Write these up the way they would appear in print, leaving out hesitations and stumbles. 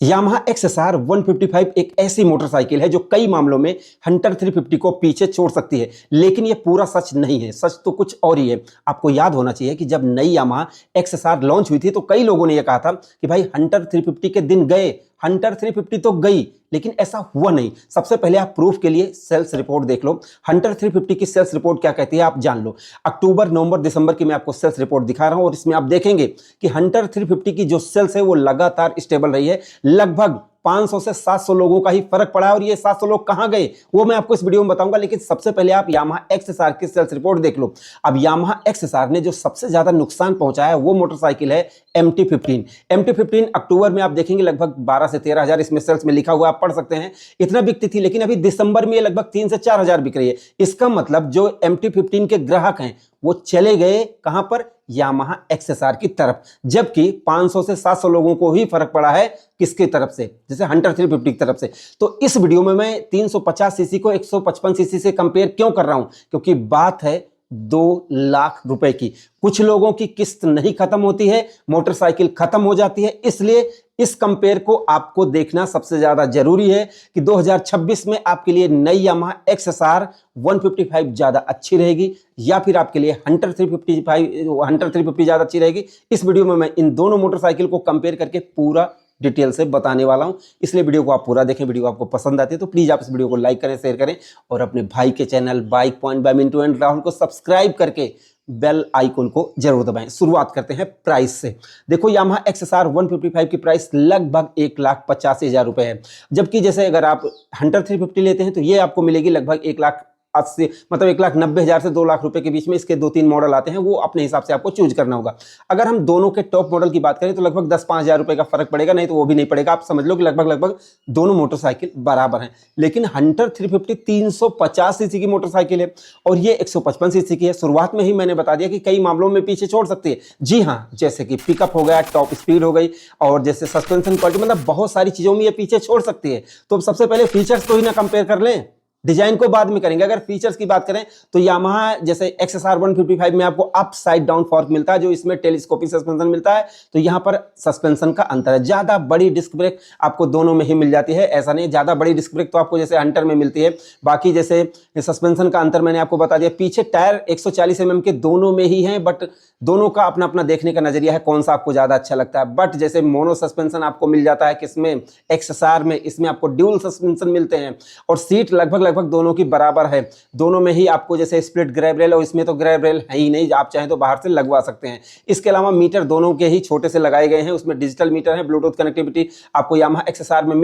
Yamaha XSR 155 एक ऐसी motorcycle है जो कई मामलों में हंटर 350 को पीछे छोड़ सकती है, लेकिन यह पूरा सच नहीं है। सच तो कुछ और ही है। आपको याद होना चाहिए कि जब नई यामाहा XSR लॉन्च हुई थी तो कई लोगों ने यह कहा था कि भाई हंटर 350 के दिन गए, हंटर 350 तो गई, लेकिन ऐसा हुआ नहीं। सबसे पहले आप प्रूफ के लिए सेल्स रिपोर्ट देख लो। हंटर 350 की सेल्स रिपोर्ट क्या कहती है आप जान लो। अक्टूबर, नवंबर, दिसंबर की मैं आपको सेल्स रिपोर्ट दिखा रहा हूं और इसमें आप देखेंगे कि हंटर 350 की जो सेल्स है वो लगातार स्टेबल रही है। लगभग 500 से 700 लोगों का ही फर्क पड़ा है और ये 700 लोग कहां गए वो मैं आपको इस वीडियो में बताऊंगा। लेकिन सबसे पहले आप यामाहा XSR की सेल्स रिपोर्ट देख लो। अब यामाहा XSR ने जो सबसे ज्यादा नुकसान पहुंचाया है वो मोटरसाइकिल है MT-15। MT-15 अक्टूबर में आप देखेंगे लगभग 12 से 13 हजार इसमें सेल्स में लिखा हुआ आप पढ़ सकते हैं, इतना बिकती थी। लेकिन अभी दिसंबर में ये लगभग 3 से 4 हजार बिक रही है। इसका मतलब जो MT-15 के ग्राहक हैं वो चले गए कहां पर, यामाहा XSR की तरफ। जबकि 500 से 700 लोगों को ही फर्क पड़ा है किसकी तरफ से, जैसे हंटर 350 की तरफ से। तो इस वीडियो में मैं 350 सीसी को 155 सीसी से कंपेयर क्यों कर रहा हूं, क्योंकि बात है 2 लाख रुपए की। कुछ लोगों की किस्त नहीं खत्म होती है, मोटरसाइकिल खत्म हो जाती है। इसलिए इस कंपेयर को आपको देखना सबसे ज्यादा जरूरी है कि 2026 में आपके लिए नई यामाहा XSR 155 ज्यादा अच्छी रहेगी या फिर आपके लिए हंटर 350 ज्यादा अच्छी रहेगी। इस वीडियो में मैं इन दोनों मोटरसाइकिल को कंपेयर करके पूरा डिटेल से बताने वाला हूं, इसलिए वीडियो को आप पूरा देखें। वीडियो आपको पसंद आती है तो प्लीज आप इस वीडियो को लाइक करें, शेयर करें और अपने भाई के channel bike point by Mintu and Rahul को सब्सक्राइब करके बेल आइकन को जरूर दबाएं। शुरुआत करते हैं प्राइस से। देखो यामाहा XSR 155 की प्राइस लगभग 1,85,000 रुपए है, जबकि जैसे अगर आप हंटर 350 लेते हैं तो ये आपको मिलेगी लगभग 1,80,000 मतलब 1,90,000 से 2 लाख रुपए के बीच में। इसके 2-3 मॉडल आते हैं, वो अपने हिसाब से आपको चूज करना होगा। अगर हम दोनों के टॉप मॉडल की बात करें तो लगभग 10-5 हजार रुपए का फर्क पड़ेगा, नहीं तो वो भी नहीं पड़ेगा। आप समझ लो कि लगभग दोनों मोटरसाइकिल बराबर हैं। लेकिन हंटर 350 350 सीसी की मोटरसाइकिल है और ये 155 सीसी की है। शुरुआत में ही मैंने बता दिया कि कई मामलों में पीछे छोड़ सकती है। जी हाँ, जैसे कि पिकअप हो गया, टॉप स्पीड हो गई और जैसे सस्पेंशन क्वालिटी, मतलब बहुत सारी चीजों में ये पीछे छोड़ सकती है। तो सबसे पहले फीचर्स को ही ना कंपेयर कर लें, डिजाइन को बाद में करेंगे। अगर फीचर्स की बात करें तो यामाहा जैसे XSR 155 में आपको अप साइड डाउन फॉर्क मिलता है, जो इसमें टेलीस्कोपिक सस्पेंशन मिलता है। तो यहां पर सस्पेंशन का अंतर है। ज्यादा बड़ी डिस्क ब्रेक आपको दोनों में ही मिल जाती है, ऐसा नहीं ज्यादा बड़ी डिस्क ब्रेक तो आपको जैसे हंटर में मिलती है। बाकी जैसे सस्पेंशन का अंतर मैंने आपको बता दिया। पीछे टायर 140 mm के दोनों में ही है, बट दोनों का अपना अपना देखने का नजरिया है, कौन सा आपको ज्यादा अच्छा लगता है। बट जैसे मोनो सस्पेंशन आपको मिल जाता है किसमें, XSR में। इसमें आपको ड्यूल सस्पेंशन मिलते हैं और सीट लगभग दोनों की बराबर है। दोनों में ही आपको जैसे स्प्लिट ग्रैब रेल, और इसमें तो ग्रैब रेल है ही नहीं, आप चाहें तो बाहर से लगवा सकते हैं। इसके अलावा मीटर दोनों के ही छोटे से लगाए गए हैं, उसमें डिजिटल मीटर है। ब्लूटूथ कनेक्टिविटी आपको यामाहा XSR में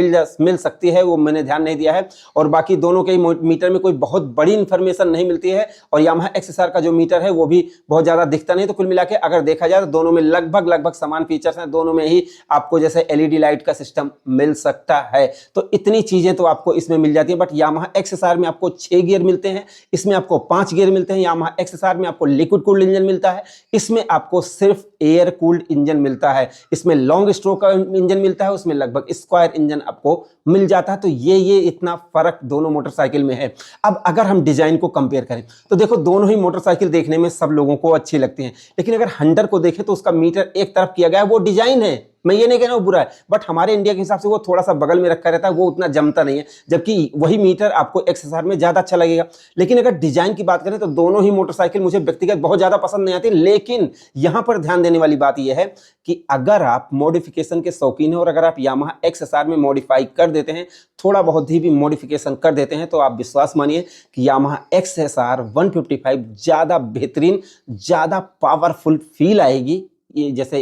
मिल सकती है, वो मैंने ध्यान नहीं दिया है। और बाकी दोनों के ही मीटर में कोई बहुत बड़ी इंफॉर्मेशन नहीं मिलती है और यामाहा XSR का जो मीटर है वो भी बहुत ज्यादा दिखता नहीं। तो कुल मिला के अगर देखा जाए तो दोनों में लगभग समान फीचर्स हैं। दोनों में ही आपको जैसे LED लाइट का सिस्टम मिल सकता है। तो इतनी चीजें तो आपको इसमें मिल जाती है। बट यामाहा XSR में आपको 6 गियर मिलते हैं, इसमें आपको 5 गियर मिलते हैं। यामाहा XSR में आपको लिक्विड कूल्ड इंजन मिलता है, इसमें आपको सिर्फ एयर कूल्ड इंजन मिलता है। इसमें लॉन्ग स्ट्रोक का इंजन मिलता है, उसमें लगभग स्क्वायर इंजन आपको मिल जाता है। तो ये इतना फर्क दोनों मोटरसाइकिल में है। अब अगर हम डिजाइन को कंपेयर करें तो देखो दोनों ही मोटरसाइकिल देखने में सब लोगों को अच्छी लगती हैं, लेकिन अगर हंटर को देखें तो उसका मीटर एक तरफ किया गया है, वो डिजाइन है, मैं ये नहीं कह रहा हूं बुरा है, बट हमारे इंडिया के हिसाब से वो थोड़ा सा बगल में रखा रहता है, वो उतना जमता नहीं है। जबकि वही मीटर आपको XSR में ज्यादा अच्छा लगेगा। लेकिन अगर डिजाइन की बात करें तो दोनों ही मोटरसाइकिल मुझे व्यक्तिगत बहुत ज्यादा पसंद नहीं आती। लेकिन यहां पर ध्यान देने वाली बात यह है कि अगर आप मॉडिफिकेशन के शौकीन हैं और अगर आप यामाहा XSR में मॉडिफाई कर देते हैं, थोड़ा बहुत ही भी मॉडिफिकेशन कर देते हैं, तो आप विश्वास मानिए कि यामाहा XSR 155 ज्यादा बेहतरीन, ज्यादा पावरफुल फील आएगी ये जैसे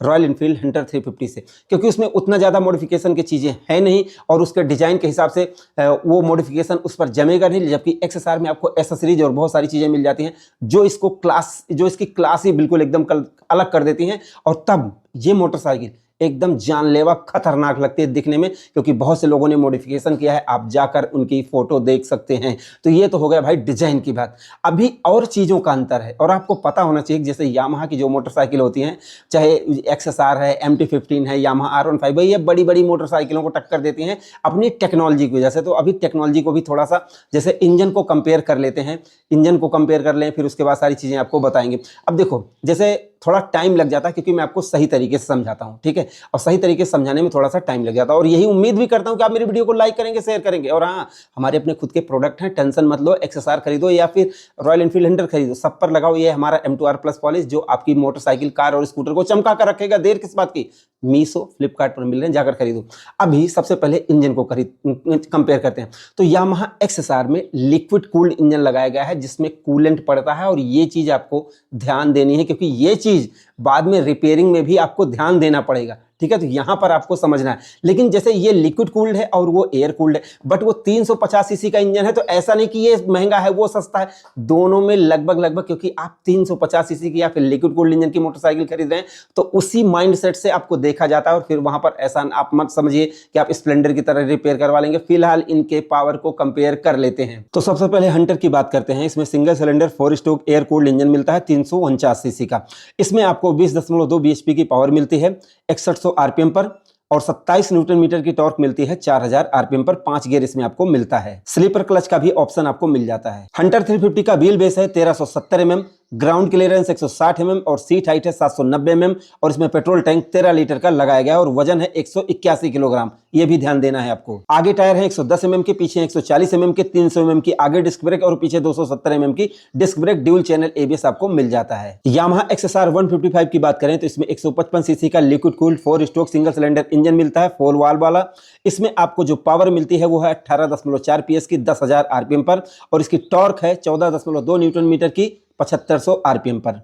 रॉयल इनफील्ड हंटर 350 से, क्योंकि उसमें उतना ज़्यादा मॉडिफिकेशन की चीज़ें हैं नहीं और उसके डिज़ाइन के हिसाब से वो मॉडिफिकेशन उस पर जमेगा नहीं। जबकि XSR में आपको एसेसरीज और बहुत सारी चीज़ें मिल जाती हैं जो इसकी क्लास ही बिल्कुल एकदम अलग कर देती हैं। और तब ये मोटरसाइकिल एकदम जानलेवा खतरनाक लगती है दिखने में, क्योंकि बहुत से लोगों ने मॉडिफिकेशन किया है, आप जाकर उनकी फोटो देख सकते हैं। तो ये तो हो गया भाई डिजाइन की बात। अभी और चीज़ों का अंतर है और आपको पता होना चाहिए, जैसे यामाहा की जो मोटरसाइकिल होती हैं, चाहे XSR है, MT-15 है, यामाहा R15, ये बड़ी बड़ी मोटरसाइकिलों को टक्कर देती हैं अपनी टेक्नोलॉजी की वजह से। तो अभी टेक्नोलॉजी को भी थोड़ा सा जैसे इंजन को कंपेयर कर लेते हैं, इंजन को कंपेयर कर लें, फिर उसके बाद सारी चीज़ें आपको बताएंगे। अब देखो जैसे थोड़ा टाइम लग जाता है क्योंकि मैं आपको सही तरीके से समझाता हूं, ठीक है, और सही तरीके से समझाने में थोड़ा सा टाइम लग जाता है। और यही उम्मीद भी करता हूं कि आप मेरी वीडियो को लाइक करेंगे, शेयर करेंगे। और हाँ, हमारे अपने खुद के प्रोडक्ट हैं, टेंशन मत लो, XSR खरीदो या फिर रॉयल एनफील्ड हंटर खरीदो, सब पर लगाओ ये हमारा M2R प्लस पॉलिश, जो आपकी मोटरसाइकिल, कार और स्कूटर को चमका कर रखेगा। देर किस बात की, मीशो, फ्लिपकार्ट पर मिल रहे हैं, जाकर खरीदो। अभी सबसे पहले इंजन को कंपेयर करते हैं। तो यामाहा XSR में लिक्विड कूल्ड इंजन लगाया गया है जिसमें कूलेंट पड़ता है, और ये चीज आपको ध्यान देनी है क्योंकि ये चीज बाद में रिपेयरिंग में भी आपको ध्यान देना पड़ेगा, ठीक है। तो यहां पर आपको समझना है। लेकिन जैसे ये लिक्विड कूल्ड है और वो एयर कूल्ड है, बट वो 350 सीसी का इंजन है, तो ऐसा नहीं कि ये महंगा है वो सस्ता है, दोनों में लगभग, क्योंकि आप 350 सीसी की या फिर लिक्विड कूल्ड इंजन की मोटरसाइकिल खरीद रहे हैं तो उसी माइंडसेट से आपको देखा जाता है। और फिर वहां पर ऐसा आप मत समझिए कि आप स्प्लेंडर की तरह रिपेयर करवा लेंगे। फिलहाल इनके पावर को कंपेयर कर लेते हैं। तो सबसे पहले हंटर की बात करते हैं। इसमें single cylinder 4 stroke air cooled engine मिलता है 349 सीसी का। इसमें आपको 20.2 bhp की पावर मिलती है 6100 आरपीएम पर, और 27 न्यूटन मीटर की टॉर्क मिलती है 4000 आरपीएम पर। 5 गियर इसमें आपको मिलता है। स्लीपर क्लच का भी ऑप्शन आपको मिल जाता है। हंटर 350 का व्हील बेस है 1370 mm, ग्राउंड क्लियरेंस 160 mm और सीट हाइट है 790 mm, और इसमें पेट्रोल टैंक 13 लीटर का लगाया गया है, और वजन है 181 किलोग्राम। ये भी ध्यान देना है आपको। आगे टायर है 110 mm के, पीछे 140 mm के, 300 mm की आगे डिस्क ब्रेक और पीछे 270 mm की disc brake. Dual channel ABS आपको मिल जाता है। यामाहा XSR 155 की बात करें तो इसमें 155 सीसी का liquid cooled 4 stroke single cylinder engine मिलता है 4 वाल्व वाला। इसमें आपको जो पावर मिलती है वो है 18.4 PS की 10,000 आरपीएम पर, और इसकी टॉर्क है 14.2 न्यूटन मीटर की 7500 आरपीएम पर।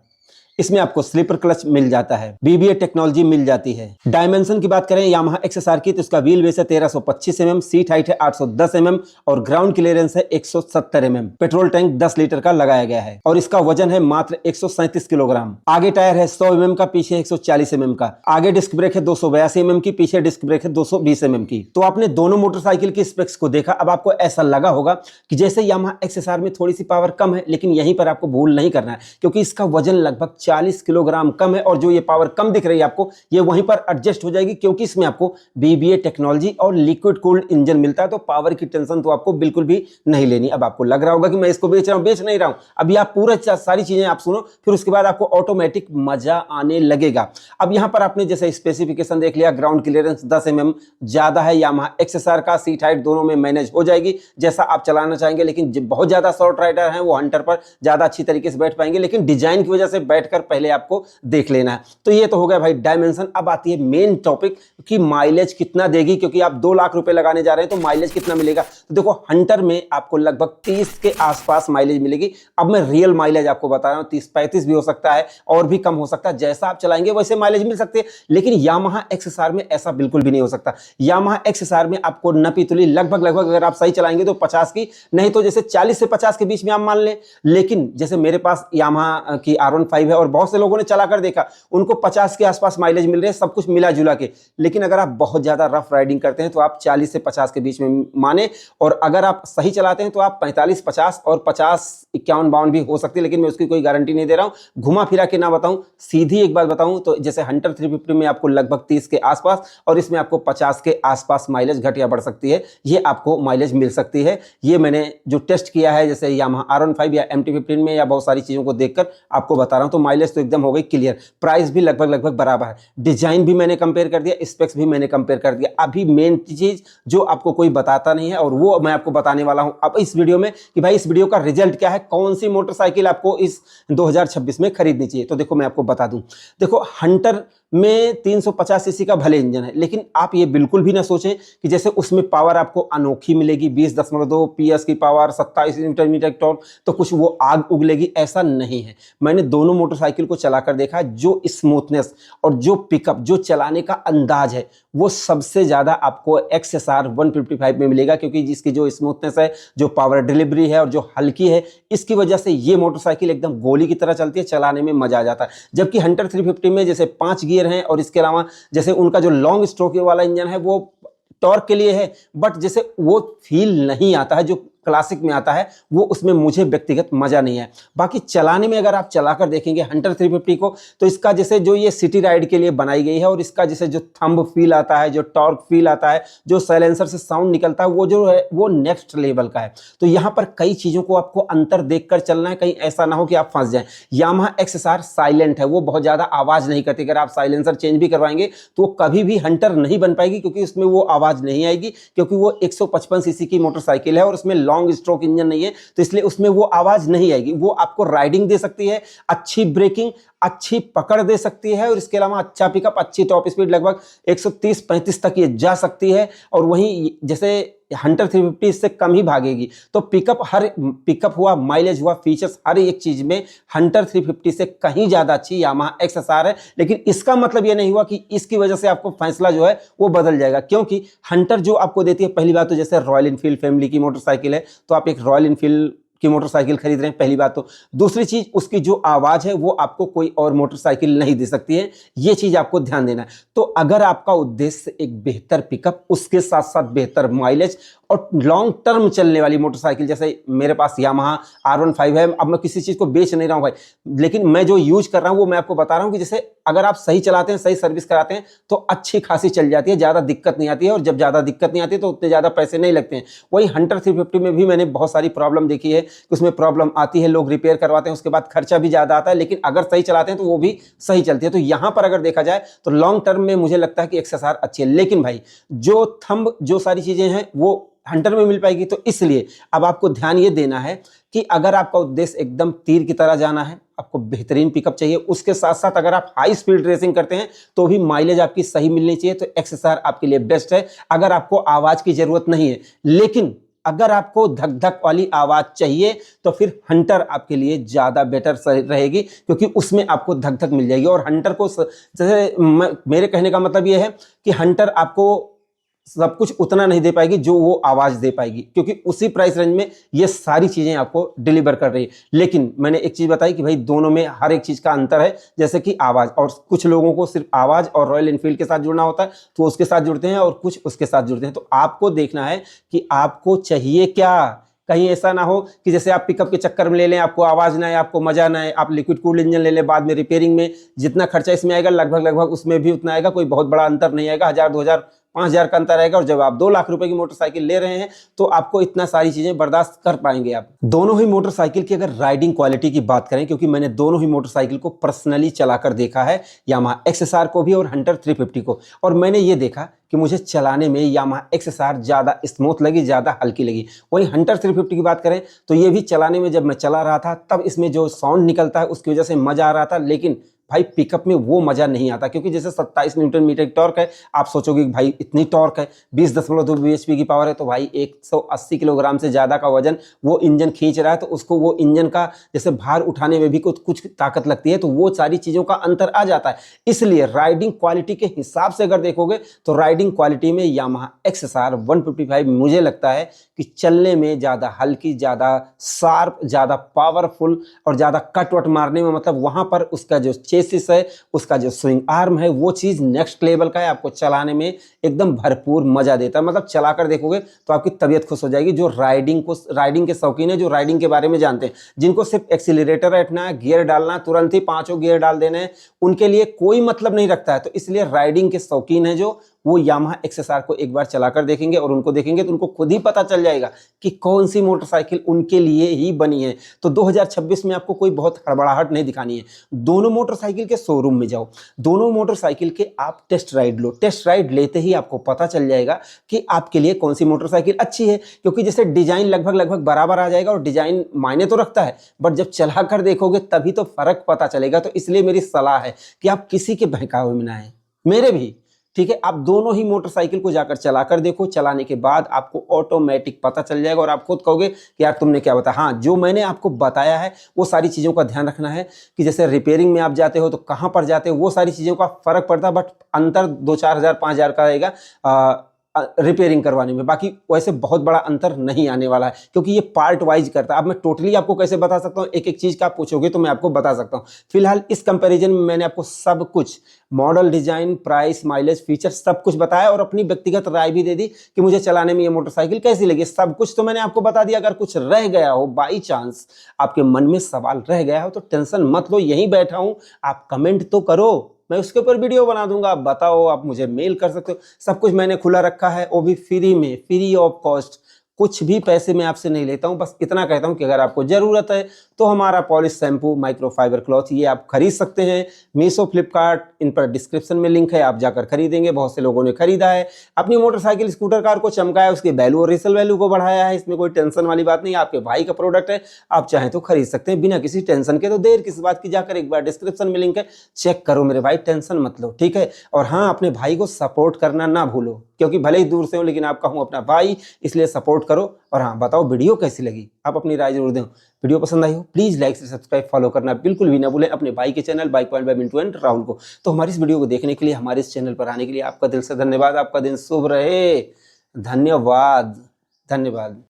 इसमें आपको स्लीपर क्लच मिल जाता है, BBA टेक्नोलॉजी मिल जाती है। डायमेंशन की बात करें यामाहा XSR की तो इसका व्हील बेस है 1325 mm, सीट हाइट है 810 mm और ग्राउंड क्लियरेंस है 170 mm। पेट्रोल टैंक 10 लीटर का लगाया गया है, और इसका वजन है मात्र 137 किलोग्राम। आगे टायर है 100 mm का, पीछे 140 mm का। आगे डिस्क ब्रेक है 282 mm की, पीछे डिस्क ब्रेक है 220 mm की। तो आपने दोनों मोटरसाइकिल की स्पेक्स को देखा। अब आपको ऐसा लगा होगा कि जैसे यामाहा XSR में थोड़ी सी पावर कम है, लेकिन यहीं पर आपको भूल नहीं करना है क्योंकि इसका वजन लगभग 40 किलोग्राम कम है, और जो ये पावर कम दिख रही है आपको ये वहीं पर एडजस्ट हो जाएगी क्योंकि इसमें आपको BBA टेक्नोलॉजी और लिक्विड कूल्ड इंजन मिलता है। तो पावर की टेंशन तो आपको बिल्कुल भी नहीं लेनी। अब आपको लग रहा होगा कि मैं इसको बेच रहा हूं, बेच नहीं रहा हूं। अभी आप पूरा सारी चीजें आप सुनो, फिर उसके बाद आपको ऑटोमेटिक मजा आने लगेगा। अब यहां पर आपने जैसे स्पेसिफिकेशन देख लिया, ग्राउंड क्लियरेंस 10 mm ज्यादा है यामाहा XSR का। सीट हाइट दोनों में मैनेज हो जाएगी जैसा आप चलाना चाहेंगे, लेकिन बहुत ज्यादा शॉर्ट राइडर हैं वो हंटर पर ज्यादा अच्छी तरीके से बैठ पाएंगे, लेकिन डिजाइन की वजह से बैठकर पहले आपको देख लेना है। तो ये तो हो गया भाई डायमेंशन। अब आती है मेन टॉपिक कि माइलेज कितना देगी, क्योंकि आप 2 लाख रुपए लगाने जा रहे हैं तो माइलेज कितना मिलेगा। तो देखो हंटर में आपको लगभग 30 के आसपास माइलेज मिलेगी। अब मैं रियल माइलेज आपको बता रहा हूं, 30-35 भी हो सकता है और भी कम हो सकता है। जैसा आप चलाएंगे वैसे माइलेज मिल सकते हैं, लेकिन यामाहा XSR में ऐसा बिल्कुल भी नहीं हो सकता। यामाहा XSR में आपको नपीतुली लगभग अगर आप सही चलाएंगे तो 50 की, नहीं तो जैसे 40 से 50 के बीच में आप मान लें। लेकिन जैसे मेरे पास यामाहा की R15 है और बहुत से लोगों ने चलाकर देखा, उनको 50 के आसपास माइलेज मिल रहे हैं, सब कुछ मिला जुला के। लेकिन अगर आप बहुत ज्यादा रफ राइडिंग करते हैं तो आप 40 से 50 के बीच में माने, और अगर आप सही चलाते हैं तो आप 45-50 और 50-51-52 भी हो सकती है, लेकिन मैं उसकी कोई गारंटी नहीं दे रहा हूं। घुमा फिरा के ना बताऊं, सीधी एक बात बताऊं तो जैसे हंटर 350 में आपको लगभग 30 के आसपास और इसमें आपको 50 के आसपास माइलेज घट या बढ़ सकती है, ये आपको माइलेज मिल सकती है। ये मैंने जो टेस्ट किया है जैसे यामाहा R15 या MT15 में या बहुत सारी चीजों को देखकर आपको बता रहा हूं। तो माइलेज तो एकदम हो गई क्लियर। प्राइस भी लगभग बराबर है, डिजाइन भी मैंने कंपेयर कर दिया, स्पेक्स भी मैंने कंपेयर कर दिया। अभी मेन चीज जो आपको कोई बताता नहीं है और वो मैं आपको बताने वाला हूं अब इस वीडियो में कि भाई इस वीडियो का रिजल्ट क्या है, कौन सी मोटरसाइकिल आपको इस 2026 में खरीदनी चाहिए। तो देखो मैं आपको बता दूं, देखो हंटर में 350 सीसी का भले इंजन है, लेकिन आप ये बिल्कुल भी ना सोचें कि जैसे उसमें पावर आपको अनोखी मिलेगी, 20.2 PS की पावर, 27 न्यूटन मीटर टॉर्क, तो कुछ वो आग उगलेगी, ऐसा नहीं है। मैंने दोनों मोटरसाइकिल को चलाकर देखा, जो स्मूथनेस और जो पिकअप, जो चलाने का अंदाज है, वो सबसे ज्यादा आपको XSR 155 में मिलेगा, क्योंकि जिसकी जो स्मूथनेस है, जो पावर डिलीवरी है और जो हल्की है, इसकी वजह से ये मोटरसाइकिल एकदम गोली की तरह चलती है, चलाने में मजा आ जाता है। जबकि हंटर 350 में जैसे 5 गियर हैं और इसके अलावा जैसे उनका जो लॉन्ग स्ट्रोक वाला इंजन है वो टॉर्क के लिए है, बट जैसे वो फील नहीं आता है जो क्लासिक में आता है वो उसमें मुझे व्यक्तिगत मजा नहीं है। बाकी चलाने में अगर आप चलाकर देखेंगे हंटर 350 को, तो इसका जैसे जो ये सिटी राइड के लिए बनाई गई है और इसका जैसे जो थंब फील आता है, जो टॉर्क फील आता है, जो साइलेंसर से साउंड निकलता है, वो जो है वो नेक्स्ट लेवल का है। तो यहाँ पर कई चीजों को आपको अंतर देखकर चलना है, कहीं ऐसा ना हो कि आप फंस जाएं। यामाहा XSR साइलेंट है, वो बहुत ज्यादा आवाज नहीं करती। अगर आप साइलेंसर चेंज भी करवाएंगे तो वो कभी भी हंटर नहीं बन पाएगी, क्योंकि उसमें वो आवाज नहीं आएगी, क्योंकि वो 155 सीसी की मोटरसाइकिल है और उसमें लॉन्ग स्ट्रोक इंजन नहीं है, तो इसलिए उसमें वो आवाज नहीं आएगी। वो आपको राइडिंग दे सकती है, अच्छी ब्रेकिंग, अच्छी पकड़ दे सकती है और इसके अलावा अच्छा पिकअप, अच्छी टॉप स्पीड लगभग 130-135 तक ये जा सकती है। और वहीं जैसे हंटर 350 इससे कम ही भागेगी। तो पिकअप हुआ, माइलेज हुआ, फीचर्स, हर एक चीज में हंटर 350 से कहीं ज्यादा अच्छी यामाहा XSR है। लेकिन इसका मतलब ये नहीं हुआ कि इसकी वजह से आपको फैसला जो है वो बदल जाएगा, क्योंकि हंटर जो आपको देती है, पहली बात तो जैसे रॉयल इनफील्ड फैमिली की मोटरसाइकिल है, तो आप एक रॉयल इनफील्ड की मोटरसाइकिल खरीद रहे हैं, पहली बात तो। दूसरी चीज, उसकी जो आवाज है वो आपको कोई और मोटरसाइकिल नहीं दे सकती है, ये चीज आपको ध्यान देना है। तो अगर आपका उद्देश्य एक बेहतर पिकअप, उसके साथ साथ बेहतर माइलेज और लॉन्ग टर्म चलने वाली मोटरसाइकिल, जैसे मेरे पास यामाहा R15 है, अब मैं किसी चीज को बेच नहीं रहा हूं भाई, लेकिन मैं जो यूज कर रहा हूं वो मैं आपको बता रहा हूं कि जैसे अगर आप सही चलाते हैं, सही सर्विस कराते हैं, तो अच्छी खासी चल जाती है, ज्यादा दिक्कत नहीं आती है। और जब ज्यादा दिक्कत नहीं आती है तो उतने ज्यादा पैसे नहीं लगते हैं। वही हंटर 350 में भी मैंने बहुत सारी प्रॉब्लम देखी है कि उसमें प्रॉब्लम आती है, लोग रिपेयर करवाते हैं, उसके बाद खर्चा भी ज्यादा आता है, लेकिन अगर सही चलाते हैं तो वो भी सही चलती है। तो यहां पर अगर देखा जाए तो लॉन्ग टर्म में मुझे लगता है कि XSR अच्छी है। लेकिन भाई जो थंब, जो सारी चीजें हैं वो हंटर में मिल पाएगी। तो इसलिए अब आपको ध्यान ये देना है कि अगर आपका उद्देश्य एकदम तीर की तरह जाना है, आपको बेहतरीन पिकअप चाहिए, उसके साथ साथ अगर आप हाई स्पीड रेसिंग करते हैं तो भी माइलेज आपकी सही मिलनी चाहिए, तो XSR आपके लिए बेस्ट है। अगर आपको आवाज की जरूरत नहीं है, लेकिन अगर आपको धक धक वाली आवाज चाहिए, तो फिर हंटर आपके लिए ज्यादा बेटर रहेगी, क्योंकि उसमें आपको धक धक मिल जाएगी। और हंटर को जैसे मेरे कहने का मतलब यह है कि हंटर आपको सब कुछ उतना नहीं दे पाएगी जो वो आवाज दे पाएगी, क्योंकि उसी प्राइस रेंज में ये सारी चीजें आपको डिलीवर कर रही है। लेकिन मैंने एक चीज बताई कि भाई दोनों में हर एक चीज का अंतर है, जैसे कि आवाज, और कुछ लोगों को सिर्फ आवाज और रॉयल एनफील्ड के साथ जुड़ना होता है तो उसके साथ जुड़ते हैं, और कुछ उसके साथ जुड़ते हैं। तो आपको देखना है कि आपको चाहिए क्या। कहीं ऐसा ना हो कि जैसे आप पिकअप के चक्कर में ले लें, आपको आवाज ना आए, आपको मजा ना आए, आप लिक्विड कूल्ड इंजन ले लें, बाद में रिपेयरिंग में जितना खर्चा इसमें आएगा लगभग उसमें भी उतना आएगा, कोई बहुत बड़ा अंतर नहीं आएगा, 1000, 2000, 5000 का अंतर आएगा। और जब आप 2 लाख रुपए की मोटरसाइकिल ले रहे हैं तो आपको इतना सारी चीजें बर्दाश्त कर पाएंगे आप। दोनों ही मोटरसाइकिल की अगर राइडिंग क्वालिटी की बात करें, क्योंकि मैंने दोनों ही मोटरसाइकिल को पर्सनली चलाकर देखा है, यामाहा XSR को भी और हंटर 350 को, और मैंने ये देखा कि मुझे चलाने में यामाहा XSR ज्यादा स्मूथ लगी, ज्यादा हल्की लगी। वहीं हंटर 350 की बात करें तो ये भी चलाने में, जब मैं चला रहा था तब इसमें जो साउंड निकलता है उसकी वजह से मजा आ रहा था, लेकिन भाई पिकअप में वो मजा नहीं आता, क्योंकि जैसे 27 न्यूटन मीटर की टॉर्क है, आप सोचोगे कि भाई इतनी टॉर्क है, 20.2 bhp की पावर है, तो भाई 180 किलोग्राम से ज्यादा का वजन वो इंजन खींच रहा है, तो उसको वो इंजन का जैसे भार उठाने में भी कुछ ताकत लगती है, तो वो सारी चीजों का अंतर आ जाता है। इसलिए राइडिंग क्वालिटी के हिसाब से अगर देखोगे तो राइडिंग क्वालिटी में यामाहा XSR 155 मुझे लगता है कि चलने में ज्यादा हल्की, ज्यादा शार्प, ज्यादा पावरफुल और ज्यादा कट वट मारने में, मतलब वहां पर उसका जो चेसिस है, उसका जो स्विंग आर्म है, वो चीज नेक्स्ट लेवल का है। आपको चलाने में एकदम भरपूर मजा देता है, मतलब चलाकर देखोगे तो आपकी तबीयत खुश हो जाएगी। जो राइडिंग के शौकीन है, जो राइडिंग के बारे में जानते हैं, जिनको सिर्फ एक्सीलरेटर हटना है, गियर डालना, तुरंत ही 5 गियर डाल देने हैं, उनके लिए कोई मतलब नहीं रखता है। तो इसलिए राइडिंग के शौकीन है जो, वो यामाहा XSR को एक बार चलाकर देखेंगे और उनको देखेंगे तो उनको खुद ही पता चल जाएगा कि कौन सी मोटरसाइकिल उनके लिए ही बनी है। तो 2026 में आपको कोई बहुत हड़बड़ाहट नहीं दिखानी है। दोनों मोटरसाइकिल के शोरूम में जाओ, दोनों मोटरसाइकिल के आप टेस्ट राइड लो। टेस्ट राइड लेते ही आपको पता चल जाएगा कि आपके लिए कौन सी मोटरसाइकिल अच्छी है, क्योंकि जैसे डिजाइन लगभग बराबर आ जाएगा, और डिजाइन मायने तो रखता है, बट जब चलाकर देखोगे तभी तो फर्क पता चलेगा। तो इसलिए मेरी सलाह है कि आप किसी के बहकावे में ना आए, मेरे भी, ठीक है। आप दोनों ही मोटरसाइकिल को जाकर चलाकर देखो, चलाने के बाद आपको ऑटोमेटिक पता चल जाएगा और आप खुद कहोगे कि यार तुमने क्या बताया। हाँ, जो मैंने आपको बताया है वो सारी चीज़ों का ध्यान रखना है कि जैसे रिपेयरिंग में आप जाते हो तो कहाँ पर जाते हो, वो सारी चीज़ों का फर्क पड़ता है, बट अंतर 2-4 हज़ार 5 हज़ार का रहेगा। रिपेयरिंग करवाने में। बाकी वैसे बहुत बड़ा अंतर नहीं आने वाला है, क्योंकि ये पार्ट वाइज करता है। अब मैं टोटली आपको कैसे बता सकता हूँ, एक एक चीज़ का आप पूछोगे तो मैं आपको बता सकता हूँ। फिलहाल इस कंपैरिजन में मैंने आपको सब कुछ, model, design, price, mileage, feature सब कुछ बताया और अपनी व्यक्तिगत राय भी दे दी कि मुझे चलाने में ये मोटरसाइकिल कैसी लगी। सब कुछ तो मैंने आपको बता दिया। अगर कुछ रह गया हो, बाई चांस आपके मन में सवाल रह गया हो, तो टेंशन मत लो, यहीं बैठा हूं, आप कमेंट तो करो, मैं उसके ऊपर वीडियो बना दूंगा। आप बताओ, आप मुझे मेल कर सकते हो। सब कुछ मैंने खुला रखा है, वो भी फ्री में, फ्री ऑफ कॉस्ट। कुछ भी पैसे मैं आपसे नहीं लेता हूं। बस इतना कहता हूं कि अगर आपको जरूरत है तो हमारा पॉलिश शैम्पू, माइक्रोफाइबर क्लॉथ, ये आप खरीद सकते हैं। मीशो, फ्लिपकार्ट, इन पर डिस्क्रिप्शन में लिंक है, आप जाकर खरीदेंगे। बहुत से लोगों ने खरीदा है, अपनी मोटरसाइकिल, स्कूटर, कार को चमकाया, उसकी वैल्यू और रीसेल वैल्यू को बढ़ाया है। इसमें कोई टेंशन वाली बात नहीं। आपके भाई का प्रोडक्ट है, आप चाहें तो खरीद सकते हैं बिना किसी टेंशन के। तो देर किस बात की, जाकर एक बार डिस्क्रिप्शन में लिंक है, चेक करो मेरे भाई, टेंशन मत लो, ठीक है। और हाँ, अपने भाई को सपोर्ट करना ना भूलो, क्योंकि भले ही दूर से हो लेकिन आपका हूं अपना भाई, इसलिए सपोर्ट करो। और हाँ, बताओ वीडियो कैसी लगी, आप अपनी राय जरूर दें। वीडियो पसंद आई हो प्लीज लाइक से सब्सक्राइब, फॉलो करना बिल्कुल भी ना भूलें अपने भाई के channel bike point by Mintu and Rahul को। तो हमारी इस वीडियो को देखने के लिए, हमारे इस चैनल पर आने के लिए आपका दिल से धन्यवाद। आपका दिन शुभ रहे। धन्यवाद, धन्यवाद।